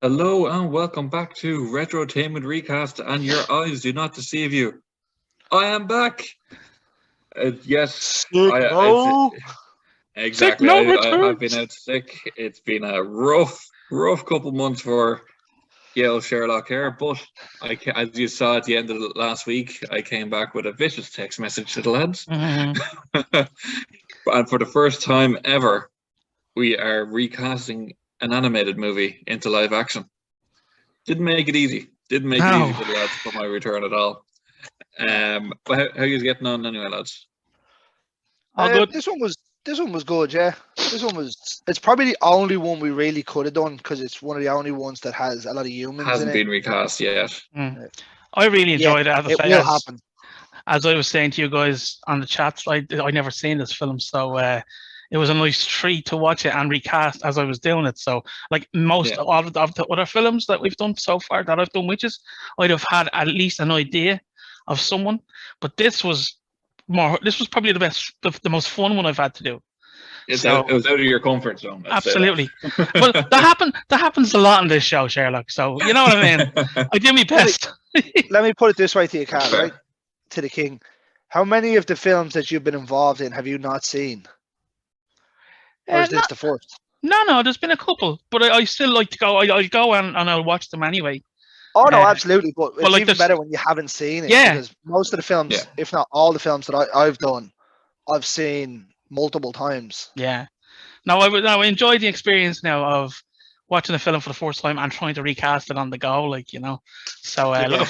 Hello and welcome back to Retrotainment Recast, and your eyes do not deceive you. I am back. Yes, Sick no. exactly. Sick no I have been returns. out sick. It's been a rough couple months for Yale Sherlock here, but as you saw at the end of the last week, I came back with a vicious text message to the lads. And for the first time ever, we are recasting an animated movie into live action. Didn't make it easy. Didn't make it easy for the lads for my return at all. But how are you getting on anyway, lads? All good. This one was good, yeah. It's probably the only one we really could have done because it's one of the only ones that has a lot of humans Hasn't in been recast yet. I really enjoyed it. it will happen. As I was saying to you guys on the chats, I never seen this film, so it was a nice treat to watch it and recast as I was doing it. So, like most of the other films that we've done so far that I've done witches, I'd have had at least an idea of someone, but this was probably the most fun one I've had to do. It was out of your comfort zone. Absolutely. Well, that happens a lot in this show, Sherlock. So you know what I mean. I do my best. Let me put it this way to you, Carl, right? To the king. How many of the films that you've been involved in have you not seen? Or is this the first? No, there's been a couple, but I still like to go. I'll go and I'll watch them anyway. Oh no, absolutely. But it's even better when you haven't seen it. Yeah. Because most of the films, if not all the films that I've done, I've seen multiple times. Yeah. Now I enjoy the experience now of watching a film for the first time and trying to recast it on the go, like, you know. So looking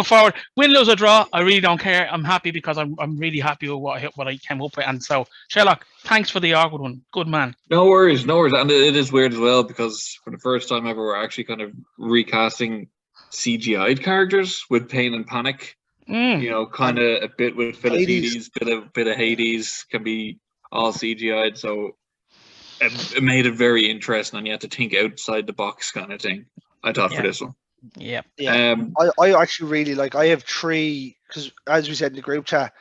forward. Win, lose or draw, I really don't care. I'm happy because I'm really happy with what I came up with. And so, Sherlock, thanks for the awkward one. Good man. No worries. And it is weird as well because for the first time ever, we're actually kind of recasting CGI'd characters with Pain and Panic. You know, kind of a bit with Philippides, bit of Hades, can be all CGI'd. So it made it very interesting, and you had to think outside the box kind of thing. I thought for this one. Yeah. I actually really like. I have three because, as we said in the group chat,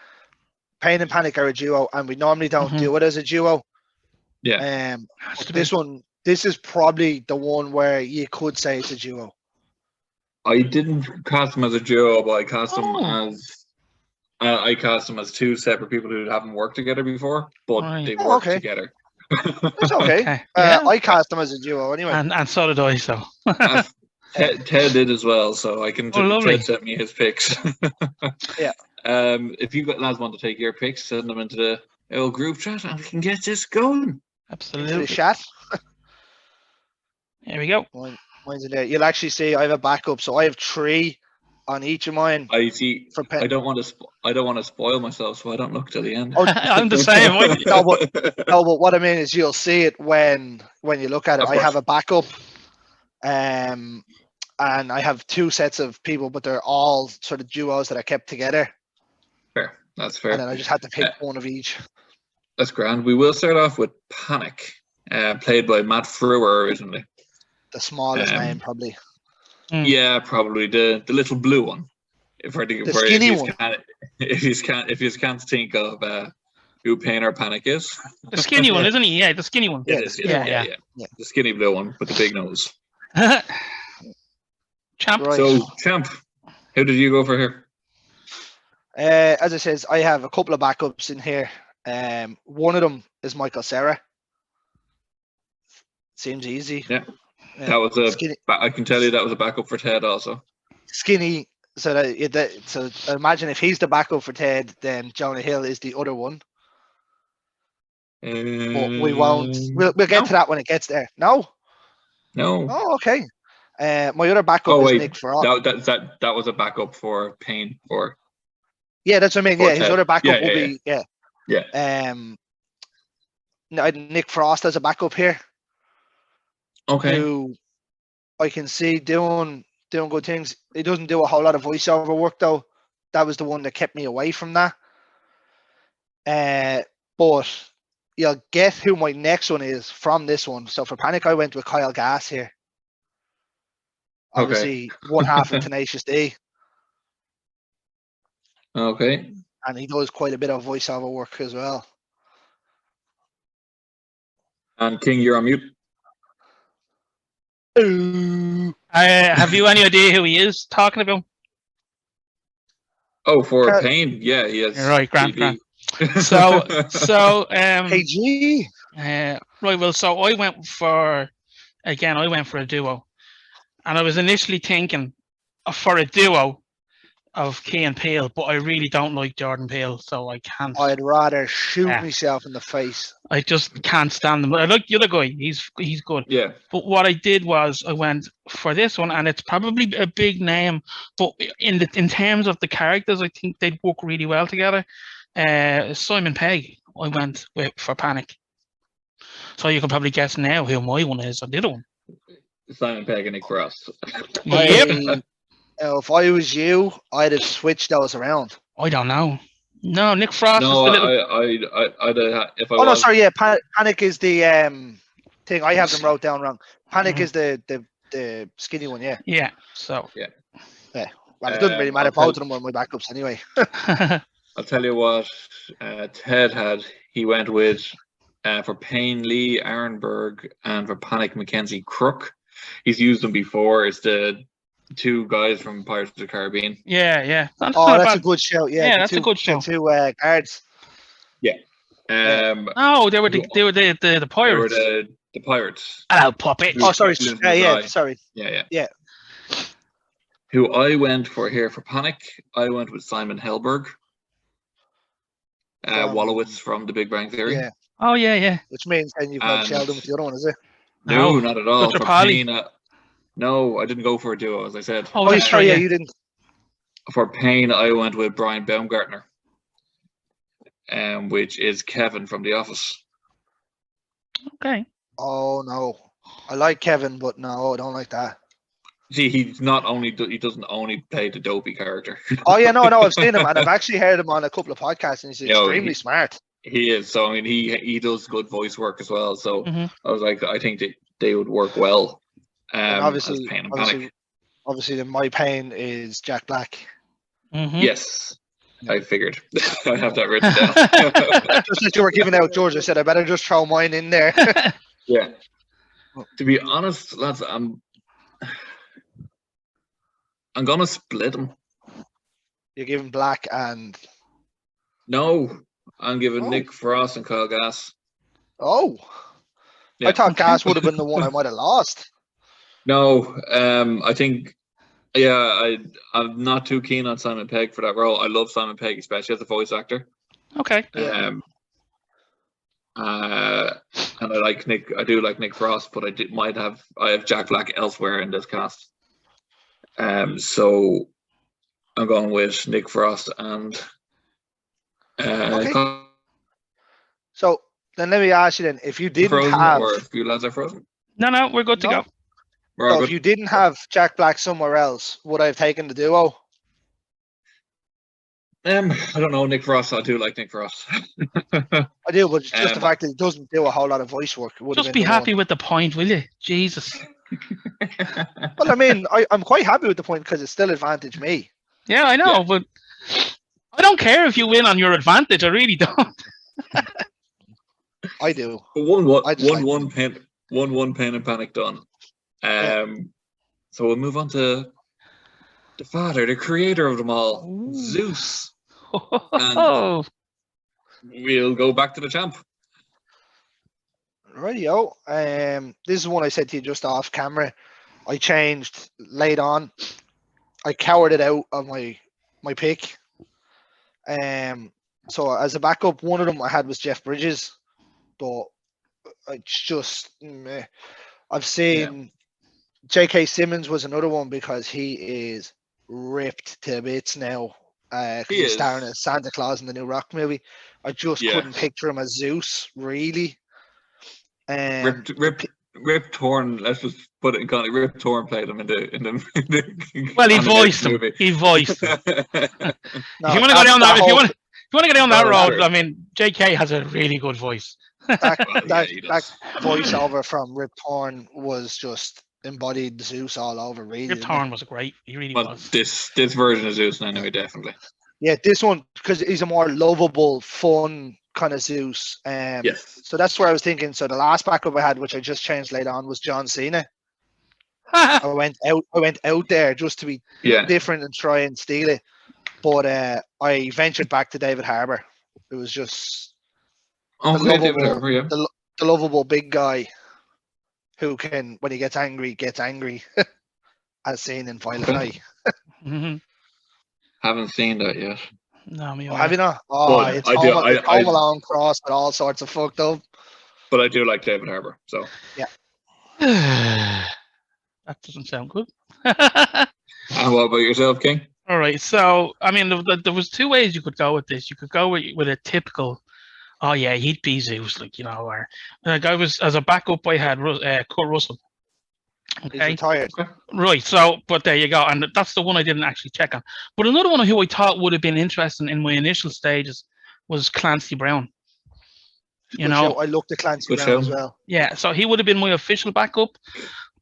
Pain and Panic are a duo, and we normally don't do it as a duo. Yeah. This is probably the one where you could say it's a duo. I didn't cast them as a duo, but I cast them as two separate people who haven't worked together before, but they work together. That's okay. I cast them as a duo anyway. And so did I, so. Ted did as well, so I can Ted sent me his picks. Yeah. If you lads want to take your picks, send them into the old group chat and we can get this going. Absolutely. Into the chat. There we go. Mine's in there. You'll actually see I have a backup, so I have 3 on each of mine. I see. I don't want to spoil myself, so I don't look till the end. I'm the same. No, but what I mean is you'll see it when you look at it. I have a backup, and I have 2 sets of people, but they're all sort of duos that I kept together. Fair, that's fair. And then I just had to pick one of each. That's grand. We will start off with Panic, played by Matt Frewer originally. The smallest name, probably. Yeah, probably the little blue one. The skinny one. If you can't think of who Pain or Panic is. The skinny one, isn't he? Yeah, the skinny one. Yeah. The skinny blue one with the big nose. Champ. Right. So, Champ, how did you go for here? As I says, I have a couple of backups in here. One of them is Michael Cera. Seems easy. Yeah. That was I can tell you that was a backup for Ted also. Skinny. So imagine if he's the backup for Ted, then Jonah Hill is the other one. But we won't. We'll get to that when it gets there. No. Oh, okay. My other backup is Nick Frost. That was a backup for Pain or. Yeah, that's what I mean. Yeah, his other backup will be Nick Frost as a backup here. Okay. Who I can see doing good things. He doesn't do a whole lot of voiceover work though. That was the one that kept me away from that. But you'll get who my next one is from this one. So for Panic, I went with Kyle Gass here. Obviously, one half of Tenacious D. Okay. And he does quite a bit of voiceover work as well. And King, you're on mute. Have you any idea who he is talking about? Oh, for Payne, yeah, he has. Right, Grant. So, KG. Right, well, so I went for a duo, and I was initially thinking for a duo of Key and Peele, but I really don't like Jordan Peele, so I can't. I'd rather shoot myself in the face. I just can't stand him. I like the other guy; he's good. Yeah. But what I did was I went for this one, and it's probably a big name, but in terms of the characters, I think they'd work really well together. Simon Pegg, I went for Panic. So you can probably guess now who my one is, or the other one. Simon Pegg and Nick Frost. Yep. If I was you, I'd have switched those around. I don't know. No, Nick Frost. No, is the little... if I. Oh no, sorry. Yeah, Panic is the thing. I have them wrote down wrong. Panic is the skinny one. Yeah. Yeah. So. Yeah. Yeah. Well, it doesn't really matter. Both of them were my backups anyway. I'll tell you what. Ted had. He went with for Payne Lee Arenberg and for Panic Mackenzie Crook. He's used them before. It's the two guys from Pirates of the Caribbean. Yeah. That's a good shout. Yeah, that's a good shout. Two guards. Yeah. No, they were the pirates. They were the pirates. Hello, puppet. Oh, sorry. Sorry. Yeah. Who I went for here for Panic? I went with Simon Helberg. Wallowitz from The Big Bang Theory. Yeah. Oh yeah. Which means then you've got Sheldon with the other one, is it? No, not at all. For Payne, no, I didn't go for a duo, as I said. Oh, sorry, yeah, you didn't. For Payne, I went with Brian Baumgartner, which is Kevin from The Office. Okay. Oh no, I like Kevin, but no, I don't like that. See, he doesn't only play the dopey character. Oh yeah, no, I've seen him, and I've actually heard him on a couple of podcasts, and he's extremely smart. He is. So I mean, he does good voice work as well. So I was like, I think they would work well. Obviously, Payne and Panic. Obviously, then my Payne is Jack Black. Yes, I figured. I have that written down. Just as you were giving out George, I said I better just throw mine in there. Yeah. To be honest, lads, I'm gonna split them. You're giving Black and no, I'm giving Nick Frost and Kyle Gass. Oh, yeah. I thought Gass would have been the one I might have lost. No, I think, I'm not too keen on Simon Pegg for that role. I love Simon Pegg, especially as a voice actor. Okay. And I do like Nick Frost, but I have Jack Black elsewhere in this cast. So I'm going with Nick Frost and. Okay. So then let me ask you then, if you didn't have, or if you lads are frozen. No, we're good to go. So if you didn't have Jack Black somewhere else, would I have taken the duo? I don't know, Nick Frost. I do like Nick Frost. I do, but just the fact that he doesn't do a whole lot of voice work. Just be happy with the point, will you? Jesus. Well, I mean, I'm quite happy with the point because it's still advantage me. Yeah, I know, but I don't care if you win on your advantage. I really don't. I do. One Pain and Panic done. So we'll move on to the father, the creator of them all, Zeus. And we'll go back to the champ. Rightio. This is one I said to you just off camera. I changed late on. I cowered it out of my pick. So as a backup, one of them I had was Jeff Bridges, but it's just I've seen J.K. Simmons was another one because he is ripped to bits now. He's starring as Santa Claus in the new Rock movie. I just couldn't picture him as Zeus, really. Rip Torn. Let's just put it in context. Rip Torn played him in the well, he voiced him. He voiced him. No, if you want to go down that, if you want to go down that road, true. I mean, J.K. has a really good voice. That voiceover from Rip Torn was just embodied Zeus all over. Really, Rip Torn was great. He really was. This version of Zeus, anyway, definitely. Yeah, this one because he's a more lovable, fun kind of Zeus. Yes. So that's where I was thinking. So the last backup I had, which I just changed later on, was John Cena. I went out there just to be different and try and steal it. But I ventured back to David Harbour. It was just the lovable big guy who can, when he gets angry, as seen in Violent Night. Haven't seen that yet. No, me have you not? Oh, it's Home Alone cross with all sorts of fucked up. But I do like David Harbour, so yeah. That doesn't sound good. And what about yourself, King? All right, so I mean, there was two ways you could go with this. You could go with a typical, oh yeah, he'd be Zeus, like, you know, or like I was as a backup. I had Kurt Russell. Okay. He's retired. Right, so but there you go, and that's the one I didn't actually check on. But another one who I thought would have been interesting in my initial stages was Clancy Brown. You know, I looked at Clancy Brown as well. Yeah, so he would have been my official backup,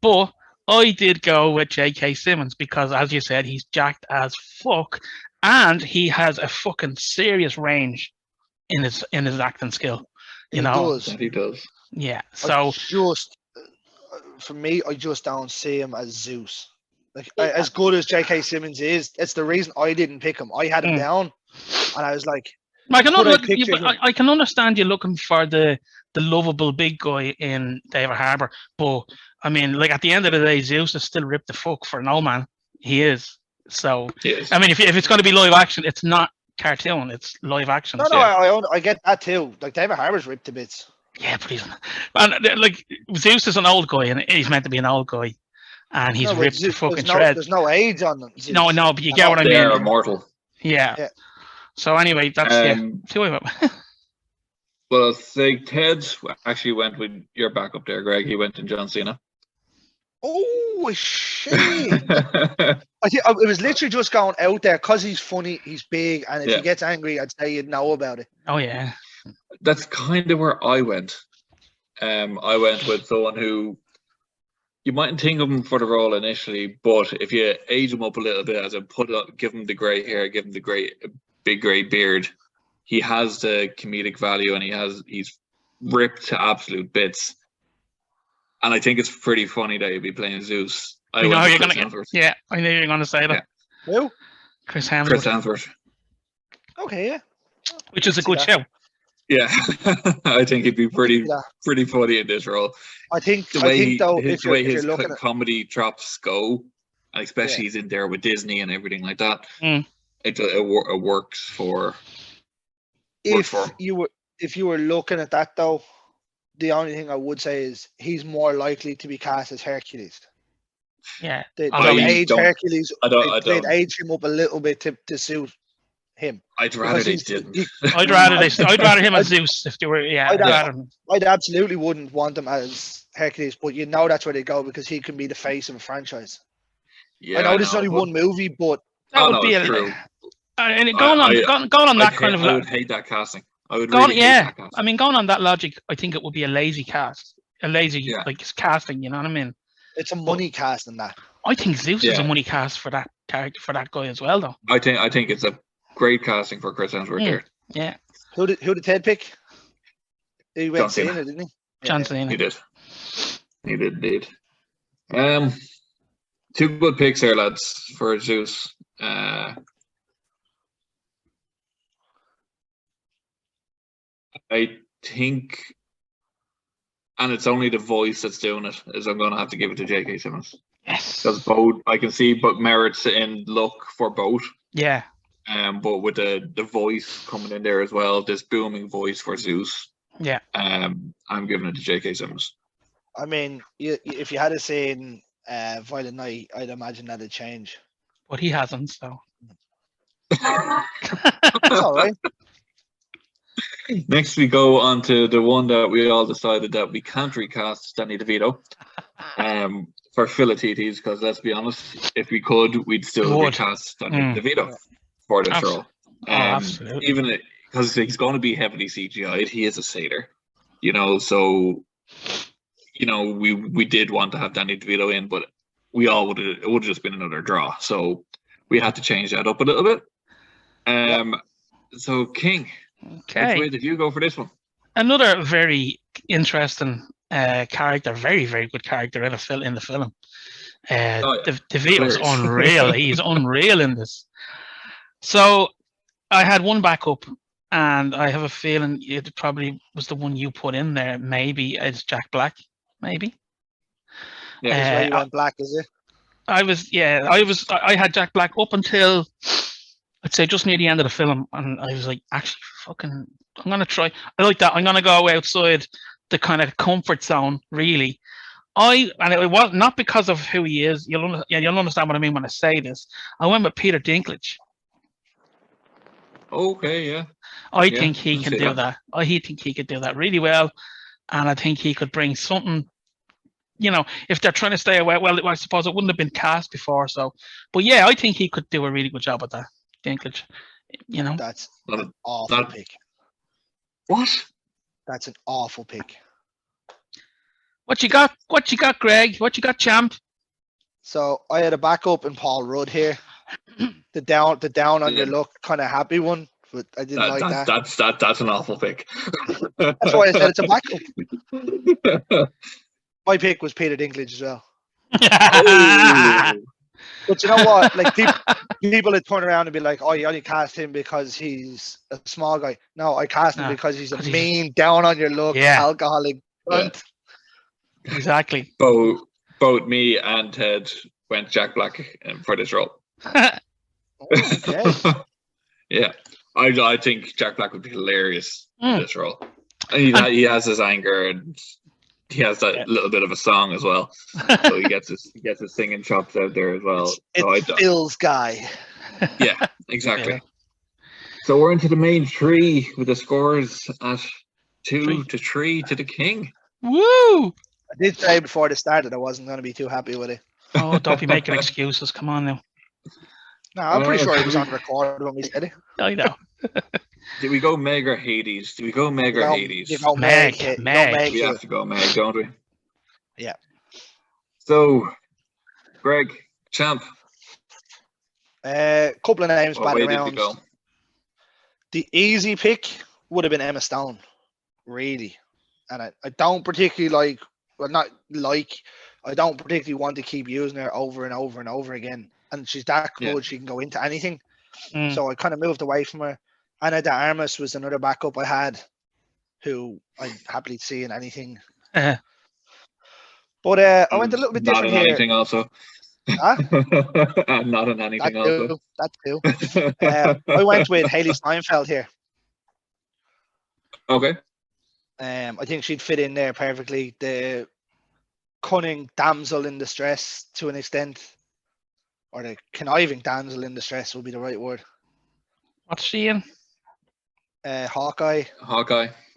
but I did go with J.K. Simmons because, as you said, he's jacked as fuck, and he has a fucking serious range in his acting skill. He does. Yeah. So for me, I just don't see him as Zeus. Like as good as J.K. Simmons is, it's the reason I didn't pick him. I had him down, and I was like, I can understand you looking for the lovable big guy in David Harbour, but I mean, like at the end of the day, Zeus is still ripped the fuck for no man. He is. So I mean, if it's going to be live action, it's not cartoon; it's live action. I get that too. Like David Harbour's ripped to bits. Yeah, but like Zeus is an old guy, and he's meant to be an old guy, and he's ripped to fucking shreds. There's no age on them. Zeus. No, but you get what I mean. They're immortal. Yeah. So anyway, that's two of them. Well, say Ted actually went with your backup there, Greg. He went in John Cena. Oh shit! I think it was literally just going out there because he's funny, he's big, and if he gets angry, I'd say you'd know about it. Oh yeah. That's kind of where I went. I went with someone who you mightn't think of him for the role initially, but if you age him up a little bit, as in give him the grey hair, give him the big grey beard, he has the comedic value, and he's ripped to absolute bits. And I think it's pretty funny that he'd be playing Zeus. I know you're gonna I knew you were gonna say that. Who? Chris Hemsworth. Okay, yeah. Which is a good show. Yeah, I think he'd be pretty funny in this role. I think the way his comedy drops go, and especially he's in there with Disney and everything like that. It works for. If you were looking at that though, the only thing I would say is he's more likely to be cast as Hercules. Yeah, they'd age Hercules. They'd age him up a little bit to suit him. I'd rather they didn't. I'd rather him as Zeus if they were. Yeah, I'd absolutely wouldn't want him as Hercules, but you know that's where they go because he can be the face of a franchise. Yeah, I know this is only one movie, but that would be true. And going on that kind of. I would hate that casting. I would really hate that casting. I mean, going on that logic, I think it would be a lazy cast, like casting. You know what I mean? It's a money cast in that. I think Zeus is a money cast for that character, for that guy as well, though. I think it's a great casting for Chris Hemsworth there. Yeah. Who did Ted pick? He went Cena, didn't he? John Cena. He did indeed. Two good picks here, lads, for Zeus. I think, and it's only the voice that's doing it, is I'm going to have to give it to J.K. Simmons. Yes. Because both, I can see but merits in look for both. Yeah. But with the voice coming in there as well, this booming voice for Zeus. Yeah. I'm giving it to J.K. Simmons. I mean, if you had to say in Violent Night, I'd imagine that'd change. But he hasn't, so. That's all right. Next, we go on to the one that we all decided that we can't recast, Danny DeVito, for Philatides, because let's be honest, if we could, we'd still recast Danny DeVito for this role. Absolutely. Even because he's going to be heavily CGI'd, he is a satyr, so we did want to have Danny DeVito in, but it would have just been another draw, so we had to change that up a little bit. So King. Okay. Which way did you go for this one? Another very interesting character, very, very good character in the film. Oh, yeah. DeVito's Hilarious. unreal. He's unreal in this. So I had one backup, and I have a feeling it probably was the one you put in there. Maybe it's Jack Black. Maybe. Yeah. Is where you went black, is it? I had Jack Black up until I'd say just near the end of the film, and I was like, actually, fucking, I'm gonna try. I like that. I'm gonna go outside the kind of comfort zone, really. And it was not because of who he is. You'll understand what I mean when I say this. I went with Peter Dinklage. Okay, yeah. I think he can do that. I think he could do that really well, and I think he could bring something. If they're trying to stay away, well, I suppose it wouldn't have been cast before, so. But yeah, I think he could do a really good job at that, Dinklage. That's an awful pick. What? That's an awful pick. What you got? What you got, Greg? What you got, champ? So I had a backup in Paul Rudd here. The down on your luck kind of happy one, but I didn't like that. That's an awful pick. That's why I said it's a backup. My pick was Peter Dinklage as well. But you know what? Like people would turn around and be like, "Oh, you only cast him because he's a small guy." No, I cast him because he's a mean, down on your luck, alcoholic. Yeah. Exactly. Both me and Ted went Jack Black for this role. Okay. Yeah, I think Jack Black would be hilarious in this role. And he has his anger, and he has that little bit of a song as well. So he gets his singing chops out there as well. It's Phil's guy. Yeah, exactly. Yeah. So we're into the main three with the scores at 2-3 to the king. Woo! I did say before this started I wasn't going to be too happy with it. Oh, don't be making excuses. Come on now. No, I'm pretty sure it was on record when we said it. I know. Did we go Meg or Hades? Did we go Meg or Hades? You go Meg. Meg. We have to go Meg, don't we? Yeah. So, Greg, champ. Couple of names batted around. Did we go? The easy pick would have been Emma Stone, really. And I don't particularly I don't particularly want to keep using her over and over and over again. And she's that good, she can go into anything. So I kind of moved away from her. Anna de Armas was another backup I had, who I'd happily see in anything. But I went a little bit different here. Not in anything also. Huh? Not in anything also. That too. I went with Haley Steinfeld here. Okay. I think she'd fit in there perfectly. The cunning damsel in distress to an extent, or the conniving damsel in distress would be the right word. What's she in? Hawkeye.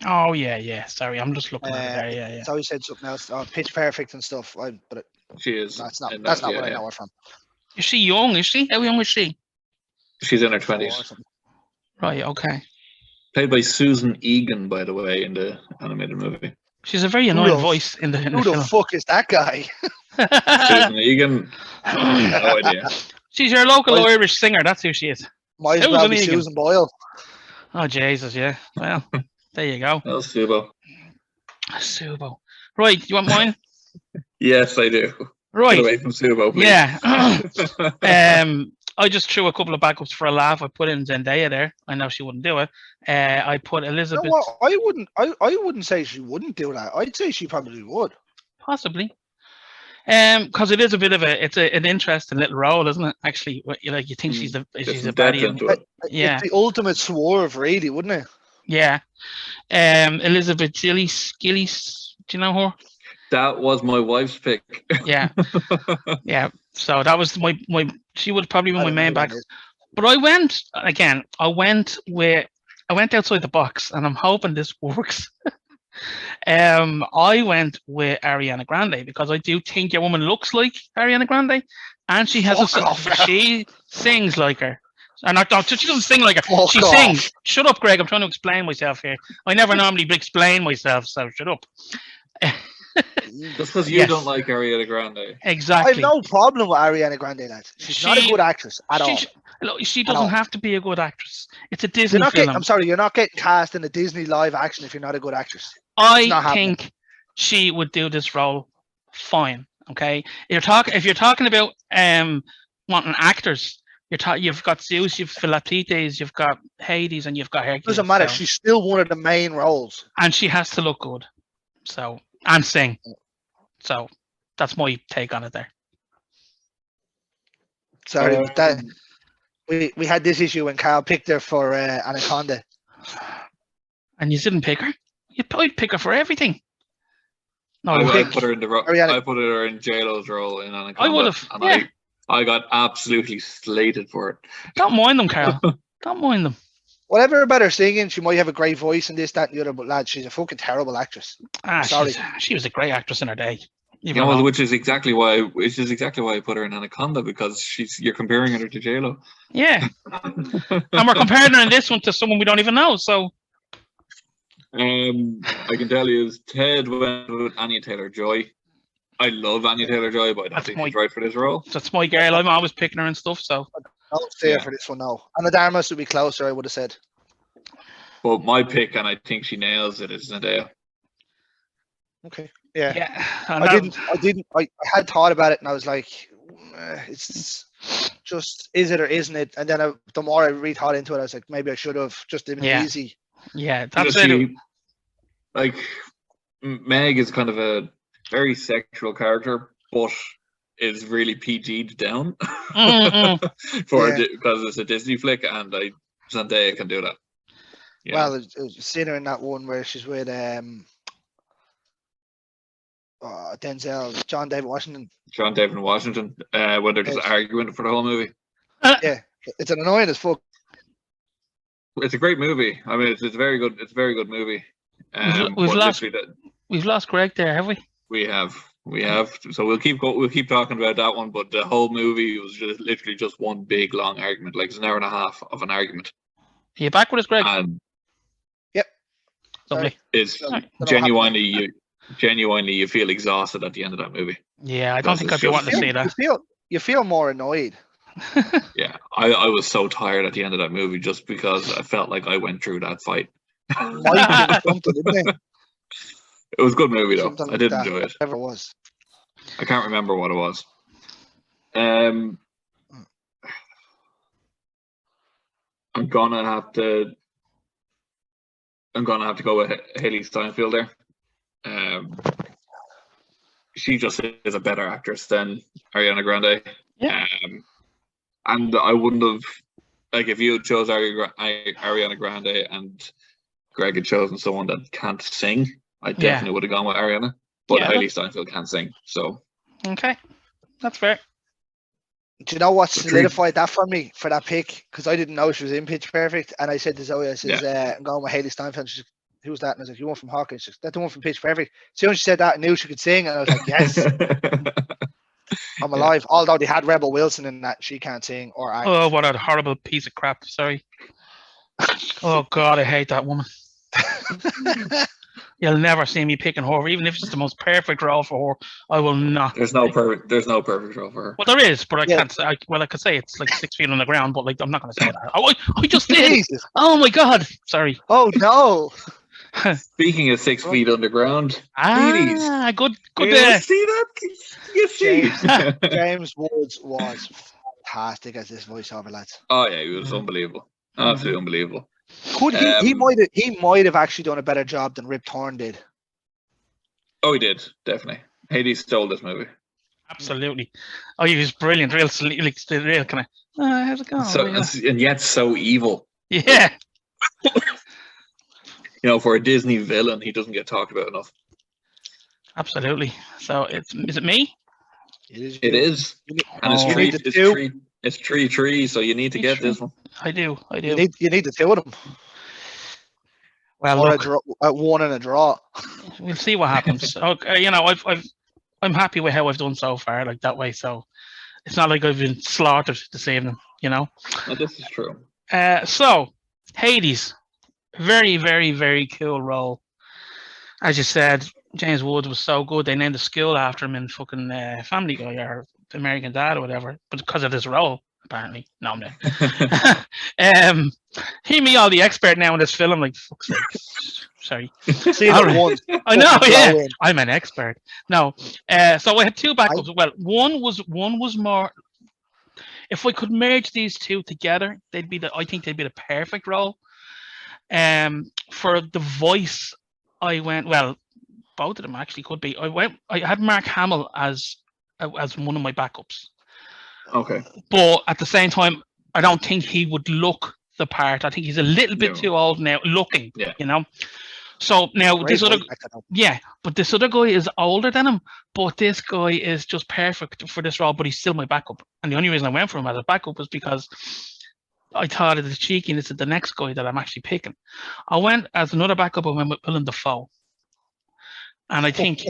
Oh yeah. Sorry, I'm just looking at her. Yeah. So he said something else. Pitch Perfect and stuff. But she is. That's not what I know her from. Is she young? Is she? How young is she? She's in her 20s. Right. Okay. Played by Susan Egan, by the way, in the animated movie. She's a very annoying voice in the film. Who the fuck is that guy? Susan Egan. No idea. She's your local Irish singer. That's who she is. Might as well be Susan Boyle. Oh Jesus, yeah. Well, there you go. That was Subo. Right, you want mine? Yes, I do. Right. Get away from Subo, please. Yeah. I just threw a couple of backups for a laugh. I put in Zendaya there. I know she wouldn't do it. I put Elizabeth. You know what? I wouldn't say she wouldn't do that. I'd say she probably would. Possibly. Because it is a bit of an interesting little role, isn't it? Actually, you think she's a baddie. It's the ultimate swerve, really, wouldn't it? Yeah. Elizabeth Gillies. Do you know her? That was my wife's pick. Yeah. So that was my. She would probably be my main back. But I went outside the box, and I'm hoping this works. I went with Ariana Grande because I do think your woman looks like Ariana Grande, and she has she sings like her. And she doesn't sing like her. She sings. Shut up, Greg. I'm trying to explain myself here. I never normally explain myself, so shut up. Just because you don't like Ariana Grande. Exactly. I have no problem with Ariana Grande, lads. She's not a good actress at all. She doesn't have to be a good actress. It's a Disney film. I'm sorry, you're not getting cast in a Disney live action if you're not a good actress. I think she would do this role fine. Okay, if you're talking about wanting actors, you've got Zeus, you've Philoctetes, you've got Hades, and you've got Hercules. Doesn't matter. So, She's still one of the main roles, and she has to look good. So and sing. So that's my take on it there. Sorry, that we had this issue when Carl picked her for Anaconda. And you didn't pick her? You'd probably pick her for everything. No, I put her in I put her in J-Lo's role in Anaconda. I would have. Yeah. I got absolutely slated for it. Don't mind them, Carl. Don't mind them. Whatever about her singing, she might have a great voice and this, that, and the other, but lad, she's a fucking terrible actress. Sorry. She was a great actress in her day. Which is exactly why I put her in Anaconda, because you're comparing her to J-Lo. Yeah. And we're comparing her in this one to someone we don't even know, so. I can tell you, Ted went with Anya Taylor-Joy. I love Anya Taylor-Joy, but I don't think she's right for this role. That's my girl. I'm always picking her and stuff, so. I'll say her for this one now. Anna de Armas would be closer, I would have said. But my pick, and I think she nails it, is Zendaya. Okay. Yeah. I had thought about it, and I was like, it's just, is it or isn't it? And then the more I rethought into it, I was like, maybe I should have just been easy. Yeah, that's it. Like, Meg is kind of a very sexual character, but is really PG'd down because it's a Disney flick, and Zendaya can do that. Yeah. Well, I've seen her in that one where she's with Denzel, John David Washington. When they're just arguing for the whole movie. Yeah, it's an annoying as fuck. It's a great movie. I mean, it's a very good. It's a very good movie. We've lost Greg there, have we? We have. So we'll keep talking about that one. But the whole movie was literally just one big long argument. Like, it's an hour and a half of an argument. Are you back with us, Greg? Yep. Lovely. It's genuinely you feel exhausted at the end of that movie. Yeah, I don't think I'd be wanting to see that. You feel more annoyed. Yeah, I was so tired at the end of that movie just because I felt like I went through that fight. It was a good movie though. I did enjoy it. Whatever it was. I can't remember what it was. I'm gonna have to go with Hailee Steinfeld there. She just is a better actress than Ariana Grande. Yeah. And I wouldn't have, like, if you had chose Ariana Grande and Greg had chosen someone that can't sing, I definitely would have gone with Ariana. But Hailee Steinfeld can't sing, so. Okay, that's fair. Do you know what solidified that for me, for that pick? Because I didn't know she was in Pitch Perfect, and I said to Zoe, I'm going with Hailee Steinfeld. She's like, who's that? And I was like, you want from Hawkins? She's like, that's the one from Pitch Perfect. So when she said that, I knew she could sing, and I was like, yes. I'm alive. Although they had Rebel Wilson in that, she can't sing or act. Oh, what a horrible piece of crap. Sorry. Oh, God, I hate that woman. You'll never see me picking her, even if it's the most perfect role for her. I will not. There's no perfect role for her. Well, there is, but I can't. I could say it's like 6 feet on the ground, but like I'm not going to say that. Oh, I just did. Jesus. Oh my God! Sorry. Oh no. Speaking of 6 feet underground, good. You see that? You see? James Woods was fantastic as this voiceover, lads. Oh yeah, he was unbelievable. Absolutely unbelievable. Could he might have actually done a better job than Rip Torn did. Oh, he did, definitely. Hades stole this movie. Absolutely. Oh, he was brilliant. Real kind of. How's it going? And yet so evil. Yeah. For a Disney villain, he doesn't get talked about enough. Absolutely. So is it me? It is. And it's 3-3, so you need to get this one. I do. You need the two of them. Well, or one and a draw. We'll see what happens. Okay, I'm happy with how I've done so far, like that way. So it's not like I've been slaughtered this evening, Well, this is true. So Hades, very, very, very cool role. As you said, James Woods was so good. They named the school after him in fucking Family Guy or American Dad or whatever, but because of this role, apparently. No, I'm not. Hear me, all the expert now in this film, like, fuck's sake. Sorry. See All that right. one. I know, fucking yeah. blow in. I'm an expert. No. So I had two backups. Well, one was more. If I could merge these two together, I think they'd be the perfect role. For the voice, I went, well, both of them actually could be. I had Mark Hamill as one of my backups. Okay. But at the same time, I don't think he would look the part. I think he's a little bit too old now looking, you know. So now this other, but this other guy is older than him, but this guy is just perfect for this role, but he's still my backup. And the only reason I went for him as a backup was because I thought of the cheekiness of the next guy that I'm actually picking. I went as another backup, I went with Willem Dafoe. And I think,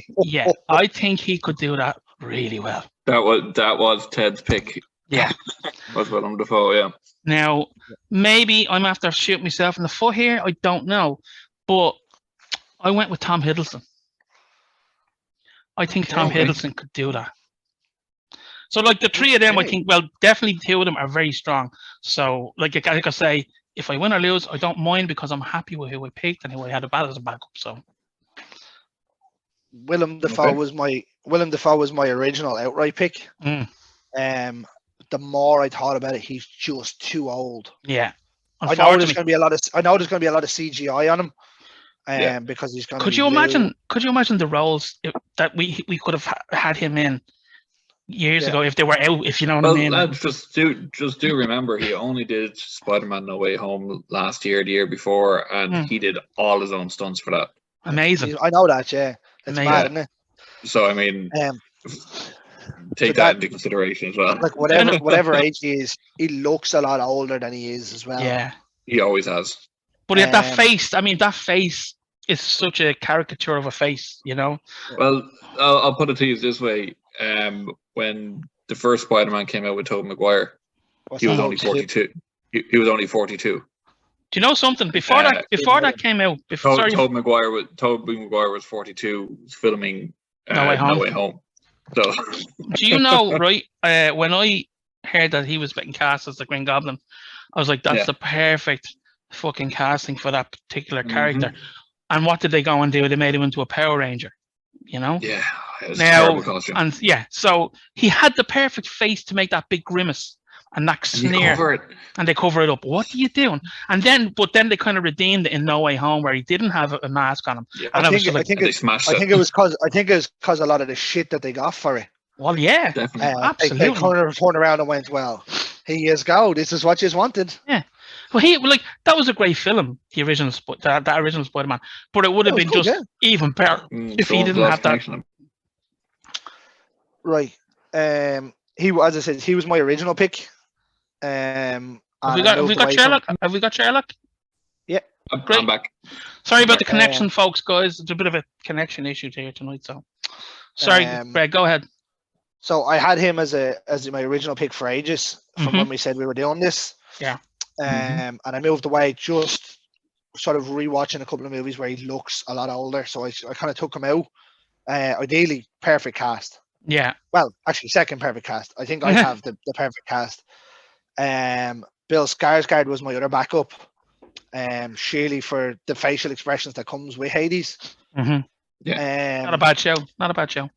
I think he could do that really well. That was Ted's pick. Yeah. Was Willem Dafoe, yeah. Now, maybe I'm after shooting myself in the foot here. I don't know. But I went with Tom Hiddleston. I think Tom Hiddleston could do that. So, like, the three of them, I think, well, definitely two of them are very strong. So, like I say, if I win or lose, I don't mind because I'm happy with who I picked and who I had as a backup. So, Willem Dafoe was my original outright pick. The more I thought about it, he's just too old. Yeah. I know there's going to be a lot of CGI on him. Because he's going to. Could you imagine the roles that we could have had him in years ago if they were out? If you know what I mean. Lads, just do remember he only did Spider-Man No Way Home last year, the year before, and he did all his own stunts for that. Amazing. I know that. Yeah, it's mad, isn't it? So I mean. Take that into consideration as well. Like whatever age he is, he looks a lot older than he is as well. Yeah, he always has. But that face, I mean, that face is such a caricature of a face, you know. Well, I'll put it to you this way: when the first Spider-Man came out with Tobey Maguire, he was only 42. He was only 42. Do you know something? Before that came out, Tobey Maguire was 42, filming No Way Home. So, do you know, right? When I heard that he was getting cast as the Green Goblin, I was like, "That's the perfect fucking casting for that particular character." And what did they go and do? They made him into a Power Ranger, you know? Yeah, it was a terrible costume. And so he had the perfect face to make that big grimace and that sneer, and they cover it up. What are you doing? And then, they kind of redeemed it in No Way Home, where he didn't have a mask on him. Yeah, and I think it was because a lot of the shit that they got for it. Well, yeah, definitely. Absolutely. They kind of turned around and went, "Well, he is go. This is what you wanted." Yeah. Well, that was a great film, the original that original Spider-Man, but it would have been even better if he didn't have that. Right. As I said, he was my original pick. Have we got Sherlock? Have we got Sherlock? Yeah. Great. I'm back. Sorry about the connection, folks, guys. It's a bit of a connection issue here tonight, so sorry, Greg. Go ahead. So I had him as my original pick for ages from when we said we were doing this. Yeah. And I moved away just sort of rewatching a couple of movies where he looks a lot older. So I kind of took him out. Ideally, perfect cast. Yeah. Well, actually, second perfect cast. I think I have the perfect cast. Bill Skarsgård was my other backup. Surely for the facial expressions that comes with Hades. Yeah. Not a bad show. Not a bad show.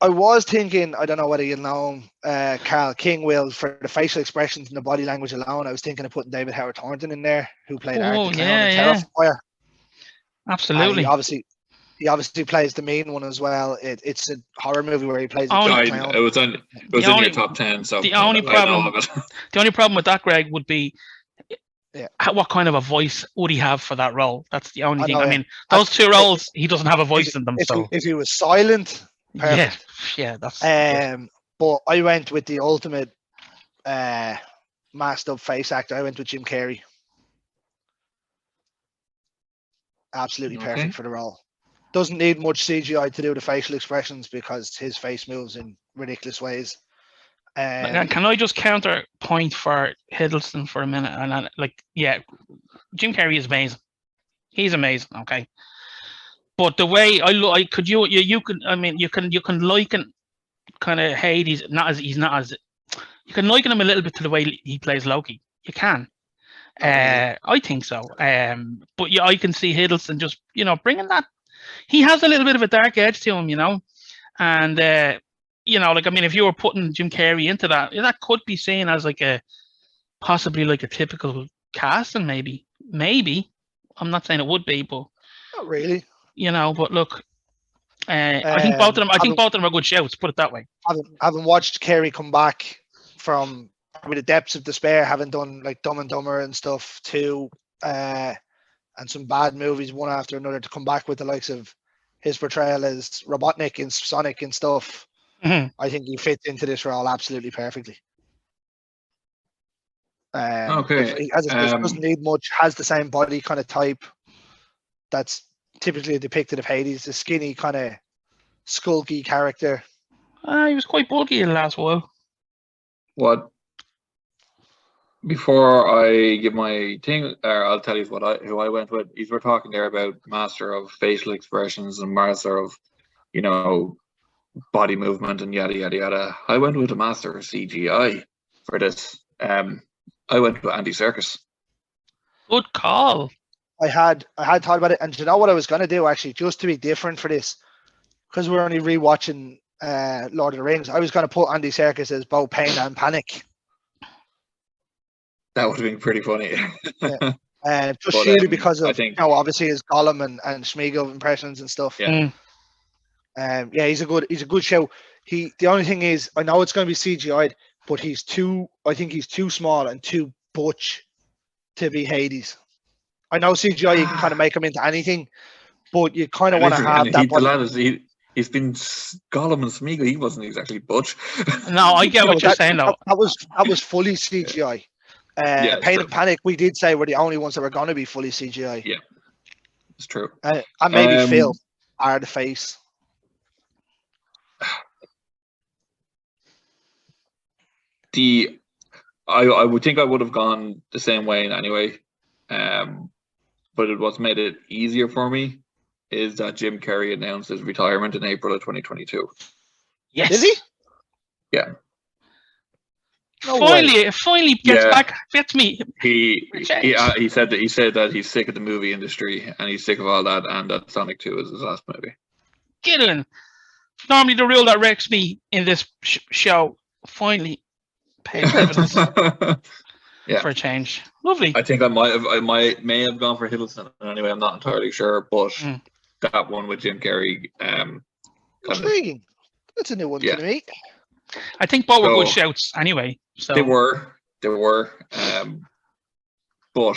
I was thinking, I don't know whether you know Carl King will, for the facial expressions and the body language alone, I was thinking of putting David Howard Thornton in there, who played Archie Clown in Terrifier. Absolutely. He obviously plays the main one as well. It's a horror movie where he plays a clown. It was in your top 10. So the only problem with that, Greg, would be what kind of a voice would he have for that role? That's the only thing. I mean, those two roles, he doesn't have a voice in them. If he was silent, perfect. Yeah, that's. But I went with the ultimate masked up face actor. I went with Jim Carrey. Absolutely perfect for the role. Doesn't need much CGI to do the facial expressions because his face moves in ridiculous ways. Can I just counterpoint for Hiddleston for a minute? And Jim Carrey is amazing. He's amazing. Okay, but the way you can liken kind of Hades. You can liken him a little bit to the way he plays Loki. You can. I think so. But yeah, I can see Hiddleston just bringing that. He has a little bit of a dark edge to him, and if you were putting Jim Carrey into that, that could be seen as like possibly like a typical casting, maybe. I'm not saying it would be, but not really. But look, I think both of them. I think both of them are good shouts. Put it that way. Having watched Carrey come back from probably the depths of despair, having done like Dumb and Dumber and stuff too, and some bad movies one after another, to come back with the likes of his portrayal as Robotnik and Sonic and stuff. Mm-hmm. I think he fits into this role absolutely perfectly. Okay. As I said, doesn't need much, has the same body kind of type that's typically depicted of Hades, a skinny kind of skulky character. He was quite bulky in the last while. What? Before I give my thing, I'll tell you who I went with. You were talking there about master of facial expressions and master of, body movement and yada yada yada. I went with a master of CGI for this. I went with Andy Serkis. Good call. I had thought about it, and you know what I was going to do actually, just to be different for this, because we're only rewatching Lord of the Rings. I was going to put Andy Serkis as both Pain and Panic. That would have been pretty funny. Yeah. Just purely because of, obviously his Gollum and Smeagol impressions and stuff. Yeah. Yeah, he's a good show. The only thing is, I know it's going to be CGI'd, but I think he's too small and too butch to be Hades. I know CGI, you can kind of make him into anything, but you kind of want to have that body. He's been Gollum and Smeagol. He wasn't exactly butch. No, I get what you're saying though. That was fully CGI. Pain and Panic, we did say were the only ones that were going to be fully CGI. Yeah, it's true. And maybe Phil are the face. I would think I would have gone the same way anyway, but what's made it easier for me is that Jim Carrey announced his retirement in April of 2022. Yes. Did he? Yeah. Finally gets back. Gets me. He said that he's sick of the movie industry and he's sick of all that, and that Sonic 2 is his last movie. Get in. Normally the rule that wrecks me in this show finally pays dividends. Yeah. For a change. Lovely. I think I may have gone for Hiddleston anyway. I'm not entirely sure, but that one with Jim Carrey. Intriguing. That's a new one to me. I think both were good shouts anyway. So they were. But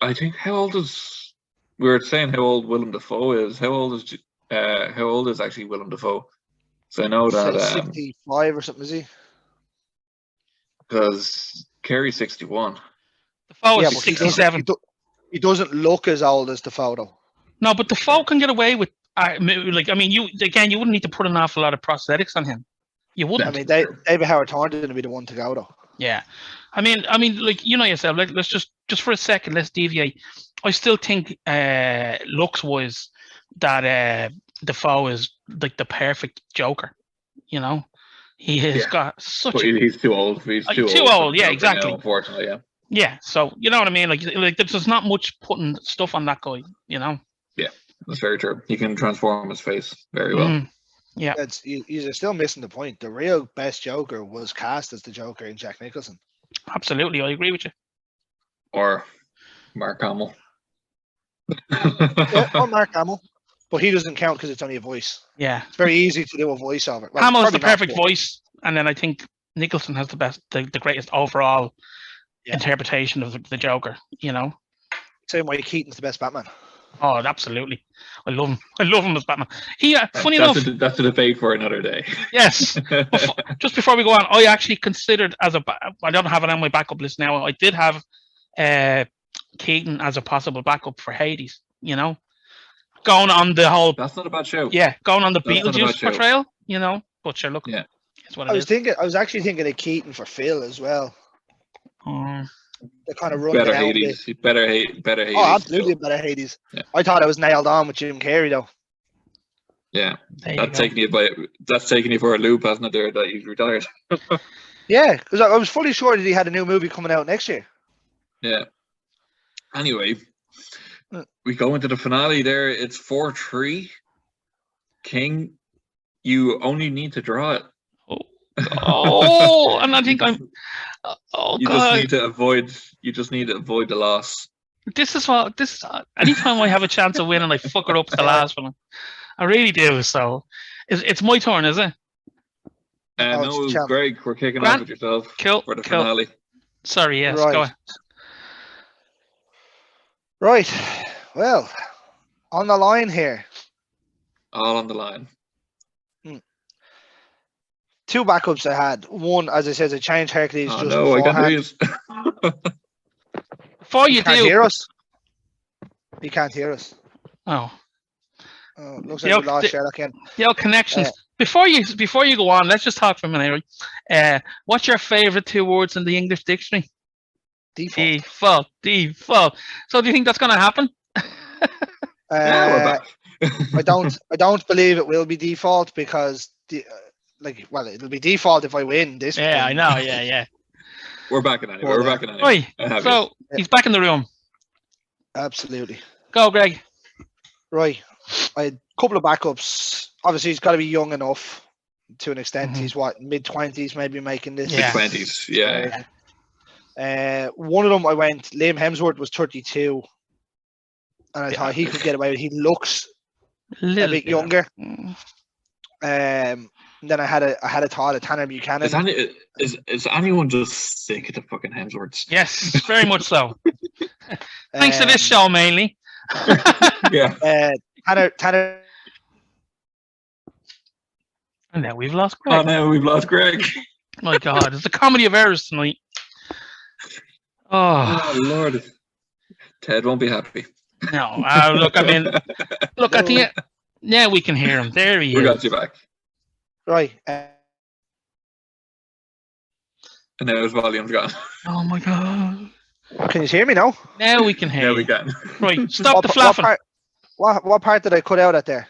I think we were saying how old Willem Dafoe is. How old is actually Willem Dafoe? So I know that 65 or something, is he? Because Carrey's 61. Dafoe is 67. He doesn't look as old as Dafoe though. No, but Dafoe can get away with you wouldn't need to put an awful lot of prosthetics on him. You wouldn't. I mean, David Howard Thornton would be the one to go though. Yeah, I mean, like yourself. Like, let's just for a second, let's deviate. I still think, looks wise, that Dafoe is like the perfect Joker. He has got such. But he's too old. He's too old. Yeah, exactly. Now, unfortunately, yeah. Yeah, so you know what I mean. Like there's not much putting stuff on that guy. Yeah, that's very true. He can transform his face very well. Yeah, you're still missing the point. The real best Joker was cast as the Joker in Jack Nicholson. Absolutely, I agree with you. Or Mark Hamill. Or Mark Hamill, but he doesn't count because it's only a voice. Yeah, it's very easy to do a voiceover. Well, Hamill's the perfect voice, and then I think Nicholson has the greatest overall interpretation of the Joker. Same way Keaton's the best Batman. Oh, absolutely. I love him. I love him as Batman. Funny enough, that's a debate for another day. Yes. Just before we go on, I actually considered I don't have it on my backup list now. I did have Keaton as a possible backup for Hades. Going on the whole. That's not a bad show. Yeah, going on the Beetlejuice portrayal. But sure, look. Yeah. That's what it is. I was actually thinking of Keaton for Phil as well. They kind of run better down Hades. Better Hades. Oh, absolutely better Hades. Yeah. I thought I was nailed on with Jim Carrey though. Yeah, that's taking you for a loop, hasn't it? There that he's retired. Yeah, because I was fully sure that he had a new movie coming out next year. Yeah, Anyway, we go into the finale there. It's 4-3. King, you only need to draw it. Oh, and I think I'm. Oh you God! Just need to avoid. You just need to avoid the loss. This is what this. Anytime I have a chance of winning, I fuck it up at the last one. I really do. So, it's my turn, is it? No, Greg, we're kicking off with yourself for the finale. Sorry, yes, go ahead. Right. Well, on the line here. All on the line. 2 backups I had. One, as I said, I changed Hercules just no, beforehand. I can't do Before you can't do. Hear us? He can't hear us. Oh. Looks like we lost Sherlock again. Yo, connections. Before you go on, let's just talk for a minute. Right? What's your favorite 2 words in the English dictionary? Default. So do you think that's going to happen? We're back. I don't believe it will be default because it'll be default if I win this. Yeah, I know. Yeah. We're back in anyway. Right. So he's back in the room. Absolutely. Go, Greg. Right. I had a couple of backups. Obviously, he's got to be young enough to an extent. He's mid-20s, maybe making this. Mid-20s, yeah. One of them I went. Liam Hemsworth was 32, and I thought he could get away with it. He looks a bit younger. Then I had a thought of Tanner Buchanan. Is anyone just sick of the fucking Hemsworths? Yes, very much so. Thanks to this show mainly. Yeah. Tanner. And now we've lost Greg. Oh, now we've lost Greg. My God, it's a comedy of errors tonight. Oh Lord, Ted won't be happy. No, look, I mean, look at the. Yeah, we can hear him. There he is. We got you back. Right. And now his volume's gone. Oh my God. Can you hear me now? Now we can hear you. Now we can. Right, stop the flapping. What part did I cut out at there?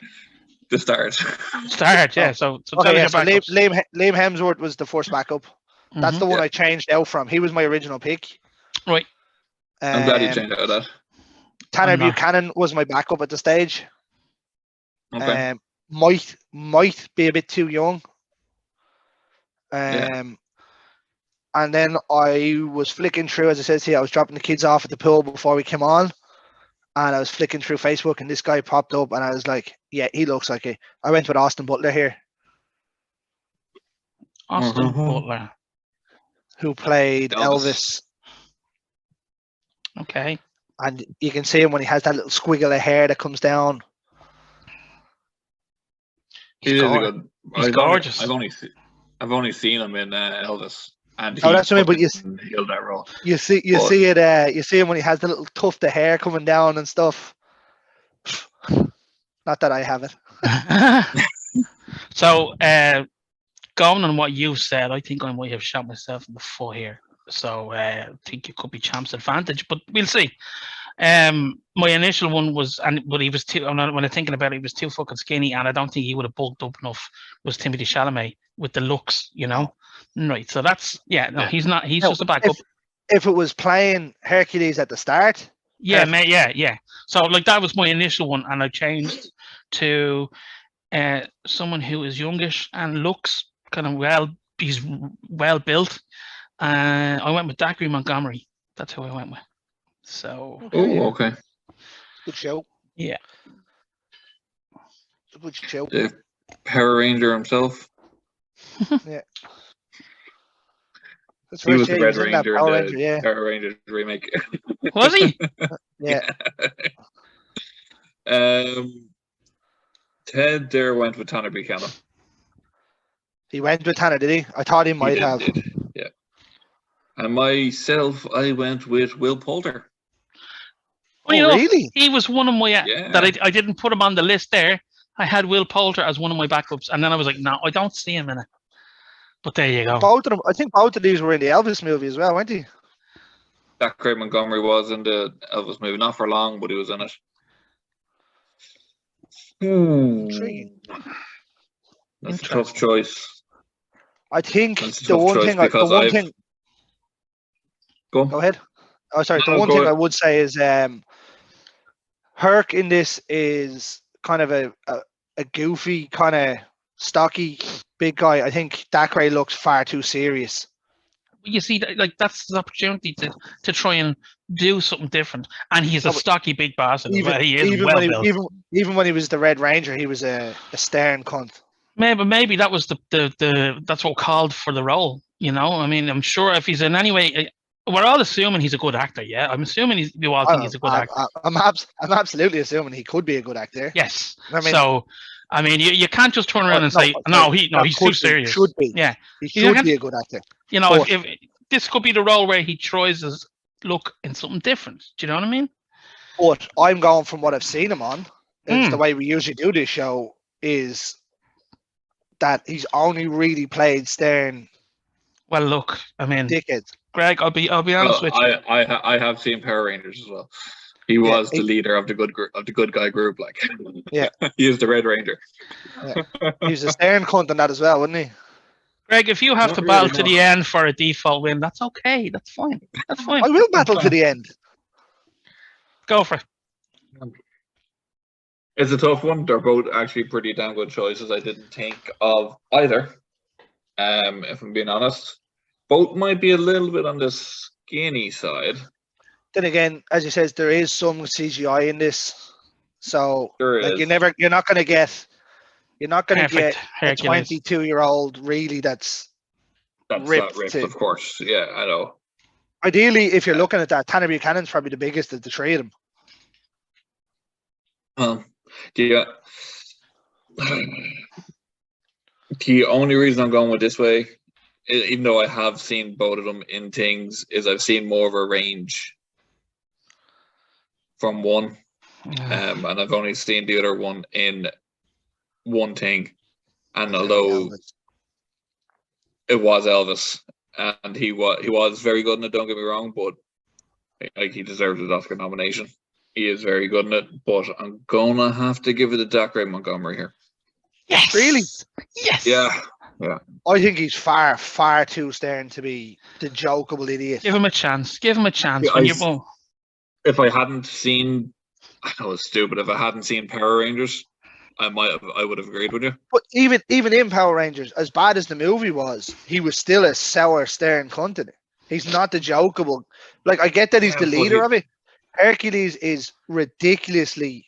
The start. Yeah. So Liam Hemsworth was the first backup. That's the one I changed out from. He was my original pick. Right. I'm glad you changed out of that. Tanner Buchanan was my backup at the stage. Okay. Might be a bit too young. And then I was flicking through, as I said to you, I was dropping the kids off at the pool before we came on. And I was flicking through Facebook and this guy popped up and I was like, yeah, he looks like it. I went with Austin Butler here. Austin Butler. Who played Elvis. Okay. And you can see him when he has that little squiggle of hair that comes down. He's good. He's gorgeous. I've only seen him in Elvis. And that's what I mean, but nailed that role. You see it. You see him when he has the little tuft of hair coming down and stuff. Not that I have it. So, going on what you said, I think I might have shot myself in the foot here. So, I think it could be Champ's advantage, but we'll see. My initial one was, but he was too. When I'm thinking about it, he was too fucking skinny, and I don't think he would have bulked up enough. Was Timothée Chalamet with the looks, you know? Right. So that's he's not. He's just a backup. If it was playing Hercules at the start. Yeah, yeah. So like that was my initial one, and I changed to someone who is youngish and looks kind of he's well built. I went with Dacre Montgomery. That's who I went with. So. Okay. Good show. Yeah. Good show. The Power Ranger himself. Yeah. That's he was the Red Ranger in the yeah. Power Rangers remake. Was he? Yeah. Ted there went with Tanner Buchanan. He went with Tanner, did he? I thought he might have. Yeah. And myself, I went with Will Poulter. Well, really? He was one of my that I didn't put him on the list there. I had Will Poulter as one of my backups, and then I was like, no, I don't see him in it. But there you go. Both of them, I think both of these were in the Elvis movie as well, weren't he? Dacre Montgomery was in the Elvis movie, not for long, but he was in it. Intriguing. That's a tough choice. I think the one thing. Go ahead. Oh, sorry. The one thing I would say is Herc in this is kind of a goofy, kind of stocky, big guy. I think Dacre looks far too serious. You see, like that's his opportunity to try and do something different. And he's a stocky big bastard. He is even well when built. Even when he was the Red Ranger, he was a stern cunt. Maybe that was the that's what called for the role. You know, I mean, I'm sure if he's in any way, we're all assuming he's a good actor. Yeah, I'm assuming you all think he's a good actor. I'm absolutely assuming he could be a good actor. Yes. I mean, so, I mean, you can't just turn around and say he's too serious. Should be. Yeah, he should be a good actor. You know, if this could be the role where he tries to look in something different. Do you know what I mean? But I'm going from what I've seen him on. Is the way we usually do this show is that he's only really played stern. Well, look, I mean, dickheads. Greg, I'll be honest with you. I have seen Power Rangers as well. He was the leader of the good guy group. Like, yeah, he is the Red Ranger. Yeah. He was a stern cunt on that as well, wasn't he? Greg, if you have to battle to the end for a default win, that's okay. That's fine. That's fine. I will battle to the end. Go for it. It's a tough one. They're both actually pretty damn good choices. I didn't think of either. If I'm being honest, both might be a little bit on the skinny side. Then again, as you says, there is some CGI in this, so like you're not going to get a 22-year-old really that's ripped. Of course. Yeah, I know. Ideally, if you're looking at that, Tanner Buchanan's probably the biggest of the three of them. Yeah. The only reason I'm going with this way, even though I have seen both of them in things, is I've seen more of a range from one, and I've only seen the other one in one thing. And although it was Elvis, and he was very good in it, don't get me wrong, but like he deserves his Oscar nomination. He is very good in it, but I'm gonna have to give it to Dacre Montgomery here. Yes, really? Yes. Yeah. I think he's far, far too stern to be the jokeable idiot. Give him a chance. Give him a chance. Yeah, if I hadn't seen, I know it's stupid. If I hadn't seen Power Rangers, I would have agreed with you. But even in Power Rangers, as bad as the movie was, he was still a sour, stern cunt in it. He's not the jokeable. Like, I get that he's the leader of it. Hercules is ridiculously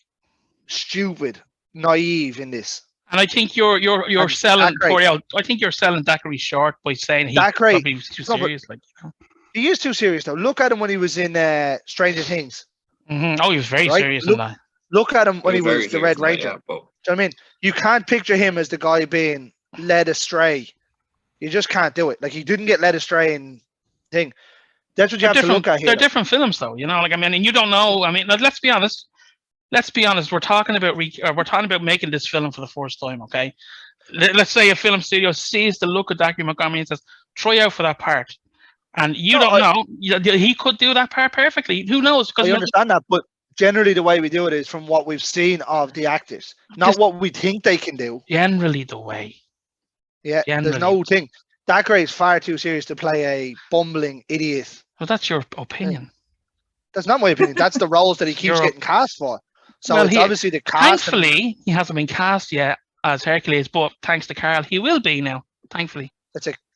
stupid, naive in this. And I think you're selling Dacre. I think you're selling Dacre short by saying he's probably too serious. Like, you know. He is too serious though. Look at him when he was in Stranger Things. Mm-hmm. Oh, he was very serious in that. Look at him when he was the Red Ranger. Yeah, do you know what I mean? You can't picture him as the guy being led astray. You just can't do it. Like, he didn't get led astray in thing. That's what you have to look at here. They're different films, though. You know, like, I mean, and you don't know. I mean, let's be honest. Let's be honest. We're talking about making this film for the first time. Okay, let's say a film studio sees the look of Dacre Montgomery and says, "Try out for that part," and you don't know. He could do that part perfectly. Who knows? I understand that, but generally the way we do it is from what we've seen of the actors, not what we think they can do. Generally, the way. Yeah, there's no thing. Dacre is far too serious to play a bumbling idiot. Well, that's your opinion. That's not my opinion. That's the roles that he keeps getting cast for. So it's obviously the cast. Thankfully, he hasn't been cast yet as Hercules, but thanks to Carl, he will be now. Thankfully.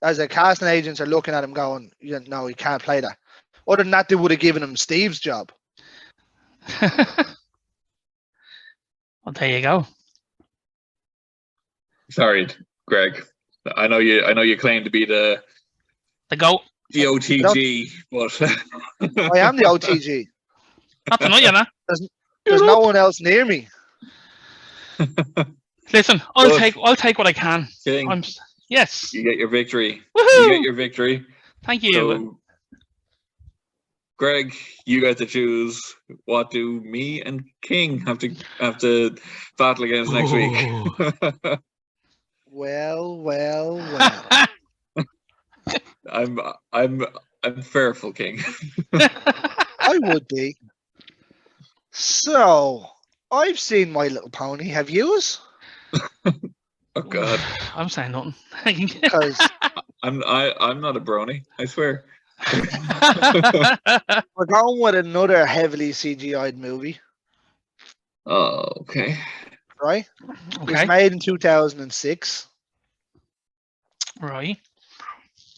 As the casting agents are looking at him going, no, he can't play that. Other than that, they would have given him Steve's job. Well, there you go. Sorry, Greg. I know you claim to be the GOAT. The OTG, but I am the OTG. Not to know you, nah. There's no one else near me. Listen, I'll take what I can. King, yes. You get your victory. Woohoo! You get your victory. Thank you. So, Greg, you get to choose. What do me and King have to battle against next week? Well. I'm fearful, King. I would be. So, I've seen My Little Pony. Have yous? Oh God. I'm saying nothing. Because I'm not a brony, I swear. We're going with another heavily CGI'd movie, Oh, okay. right? It was Okay. made in 2006, Right.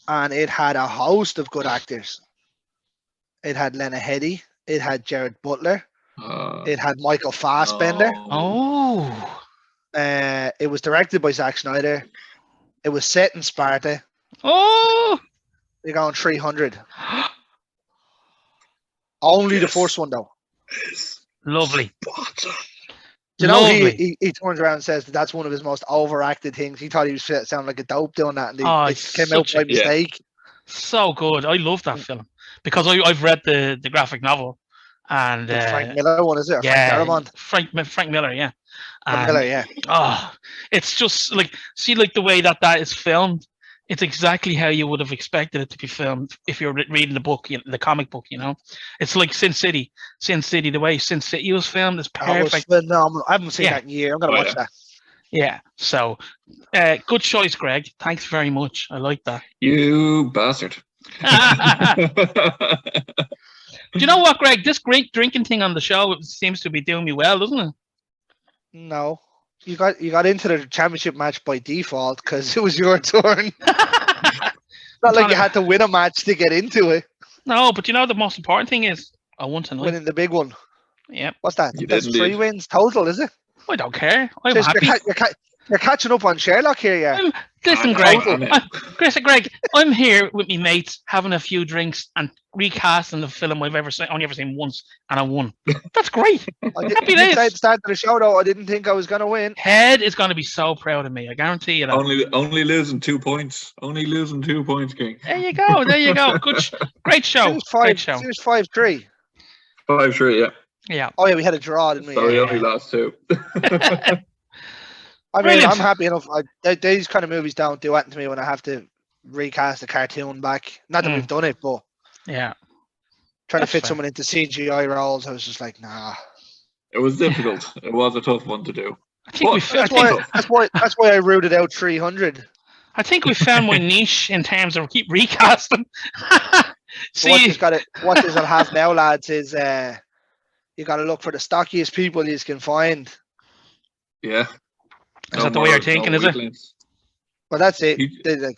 and it had a host of good actors. It had Lena Headey. It had Jared Butler. It had Michael Fassbender. Oh. It was directed by Zack Snyder. It was set in Sparta. Oh. You're going 300. Only the Yes. first one, though. Lovely. Do you know Lovely. he turns around and says that's one of his most overacted things. He thought he was sounding like a dope doing that, and Oh, it it's came out such by a- mistake. So good. I love that film because I've read the graphic novel, and The Frank Miller one, is it? Or yeah, Frank Darabont? Frank Miller, yeah. Or And Miller, yeah. oh, it's just like like the way that is filmed. It's exactly how you would have expected it to be filmed if you're reading the book, the comic book. It's like Sin City. Sin City, the way Sin City was filmed is Oh, it was perfect. phenomenal. I haven't seen Yeah. that in a year. I'm gonna watch that. Yeah. So, good choice, Greg. Thanks very much. I like that. You bastard. Do you know what, Greg? This great drinking thing on the show seems to be doing me well, doesn't it? No. You got into the championship match by default because it was your turn. Not like you had to win a match to get into it. No, but the most important thing is I won tonight. Winning the big one. Yep. What's that? You That's did 3 indeed. wins total, is it? I don't care. I'm Says happy. You're catching up on Sherlock here, yeah. Listen, I Greg. know. Greg, I'm here with my mates having a few drinks and recasting the film I've only ever seen once, and I won. That's great. Happy Say days. at the start of the show, though, I didn't think I was going to win. Head is going to be so proud of me. I guarantee you that. Only losing 2 points. Only losing 2 points, King. There you go. Good. Great show. Great show. It was 5-3. 5-3, yeah. Yeah. Oh, yeah, we had a draw, didn't we? So we Yeah. only lost 2. I mean, Brilliant. I'm happy enough. These kind of movies don't do anything to me when I have to recast a cartoon back. Not that we've done it, but Yeah. trying That's to fit fair. someone into CGI roles, I was just like, nah. It was difficult. It was a tough one to do. I think we. That's why I rooted out 300. I think we found my niche in terms of keep recasting. What this will have now, lads, is you got to look for the stockiest people you can find. Yeah. Is that the way you're thinking, is it? Well, that's it.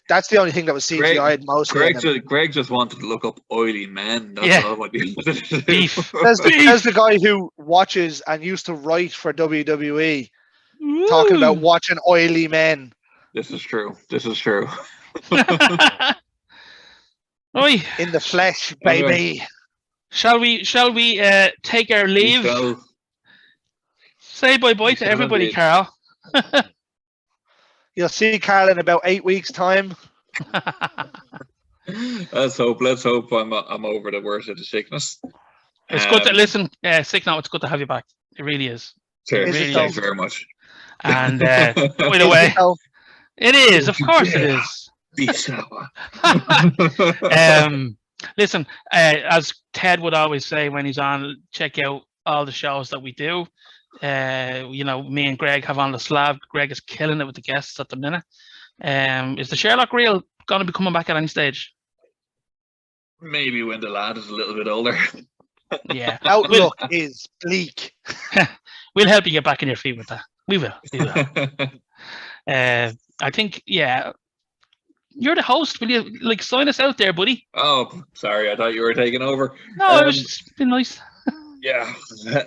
That's the only thing that was CGI'd mostly. Greg just wanted to look up oily men. That's all what he wanted to do. Beef. There's the guy who watches and used to write for WWE talking about watching oily men. This is true. Oi. In the flesh, baby. Shall we take our leave? Say bye-bye to everybody, indeed. Carl. You'll see Carl in about 8 weeks' time. Let's hope I'm over the worst of the sickness. It's good to listen. Sick now. It's good to have you back. It really is. Cheers. Really Thanks is. very much. And by the way, it is. Of course, it is. Be sour. Listen, as Ted would always say when he's on, check out all the shows that we do. Me and Greg have on the slab. Greg is killing it with the guests at the minute. Is the Sherlock reel going to be coming back at any stage? Maybe when the lad is a little bit older. Yeah. Outlook is bleak. We'll help you get back on your feet with that. We will. I think, yeah. You're the host. Will you sign us out there, buddy? Oh, sorry. I thought you were taking over. No, it was just been nice. Yeah.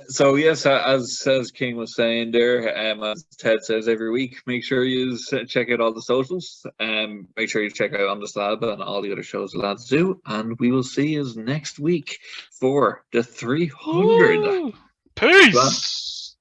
So yes, as King was saying there, as Ted says every week, make sure you check out all the socials. Make sure you check out On the Slab and all the other shows the lads do, and we will see you next week for the 300. Peace.